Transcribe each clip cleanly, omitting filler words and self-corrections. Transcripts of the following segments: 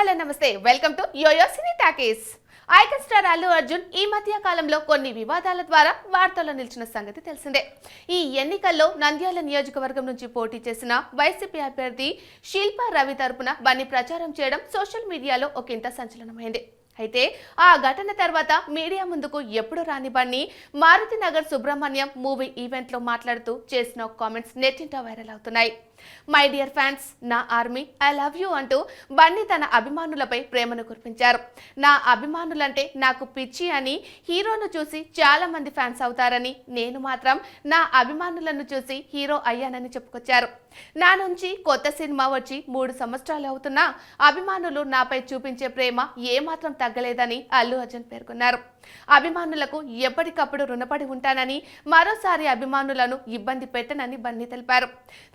Hello నమస్తే welcome to yoyo cine talkies. Icon star Allu Arjun ఈ మధ్య కాలంలో కొన్ని వివాదాల ద్వారా వార్తల్లో నిలిచిన సంగతి తెలిసిందే. ఈ ఎన్నికల్లో నంద్యాల నియోజకవర్గం నుంచి పోటీ చేసిన వైసీపీ అభ్యర్థి శిల్పా రవి తరపున బన్నీ ప్రచారం చేయడం సోషల్ మీడియాలో ఒకంత సంచలనమైంది. అయితే ఆ ఘటన తర్వాత మీడియా ముందుకు ఎప్పుడు రాని బన్నీ మారుతి నగర్ సుబ్రహ్మణ్యం మూవీ ఈవెంట్లో మాట్లాడుతూ చేసిన కామెంట్స్ నెట్టింట వైరల్ అవుతున్నాయి. మై డియర్ ఫ్యాన్స్, నా ఆర్మీ, ఐ లవ్ యూ అంటూ బన్నీ తన అభిమానులపై ప్రేమను కురిపించారు. నా అభిమానులంటే నాకు పిచ్చి అని, హీరోను చూసి చాలా మంది ఫ్యాన్స్ అవుతారని, నేను మాత్రం నా అభిమానులను చూసి హీరో అయ్యానని చెప్పుకొచ్చారు. నా నుంచి కొత్త సినిమా వచ్చి 3 సంవత్సరాలు అవుతున్నా అభిమానులు నాపై చూపించే ప్రేమ ఏమాత్రం తగ్గలేదని అల్లు అర్జున్ పేర్కొన్నారు. అభిమానులకు ఎప్పటికప్పుడు రుణపడి ఉంటానని, మరోసారి అభిమానులను ఇబ్బంది పెట్టనని బన్నీ తెలిపారు.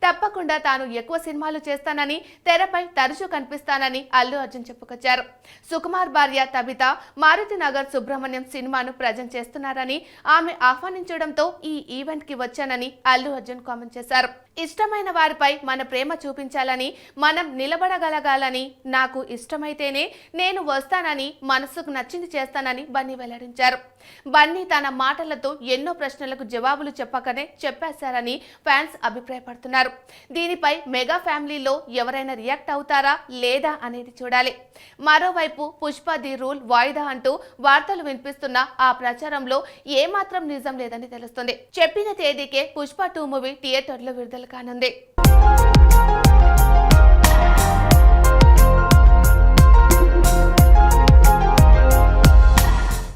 తప్పకుండా తాను ఎక్కువ సినిమాలు చేస్తానని, తెరపై తరచూ కనిపిస్తానని అల్లు అర్జున్ చెప్పుకొచ్చారు. సుకుమార్ భార్య తబిత మారుతి నగర్ సుబ్రహ్మణ్యం సినిమాను ప్రజెంట్ చేస్తున్నారని, ఆమె ఆహ్వానించడంతో ఈ ఈవెంట్ కి వచ్చానని అల్లు అర్జున్ కామెంట్ చేశారు. ఇష్టమైన వారిపై మన ప్రేమ చూపించాలని, మనం నిలబడగలగాలని, నాకు ఇష్టమైతేనే నేను వస్తానని, మనసుకు నచ్చింది చేస్తానని బన్నీ వెల్లడించారు. బన్నీ తన మాటలతో ఎన్నో ప్రశ్నలకు జవాబులు చెప్పకనే చెప్పేశారని ఫ్యాన్స్ అభిప్రాయపడుతున్నారు. దీనిపై మెగా ఫ్యామిలీలో ఎవరైనా రియాక్ట్ అవుతారా లేదా అనేది చూడాలి. మరోవైపు పుష్ప ది రూల్ వాయిదా అంటూ వార్తలు వినిపిస్తున్న ఆ ప్రచారంలో ఏమాత్రం నిజం లేదని తెలుస్తుంది. చెప్పిన తేదీకే పుష్ప 2 మూవీ థియేటర్లో విడుదల కానుంది.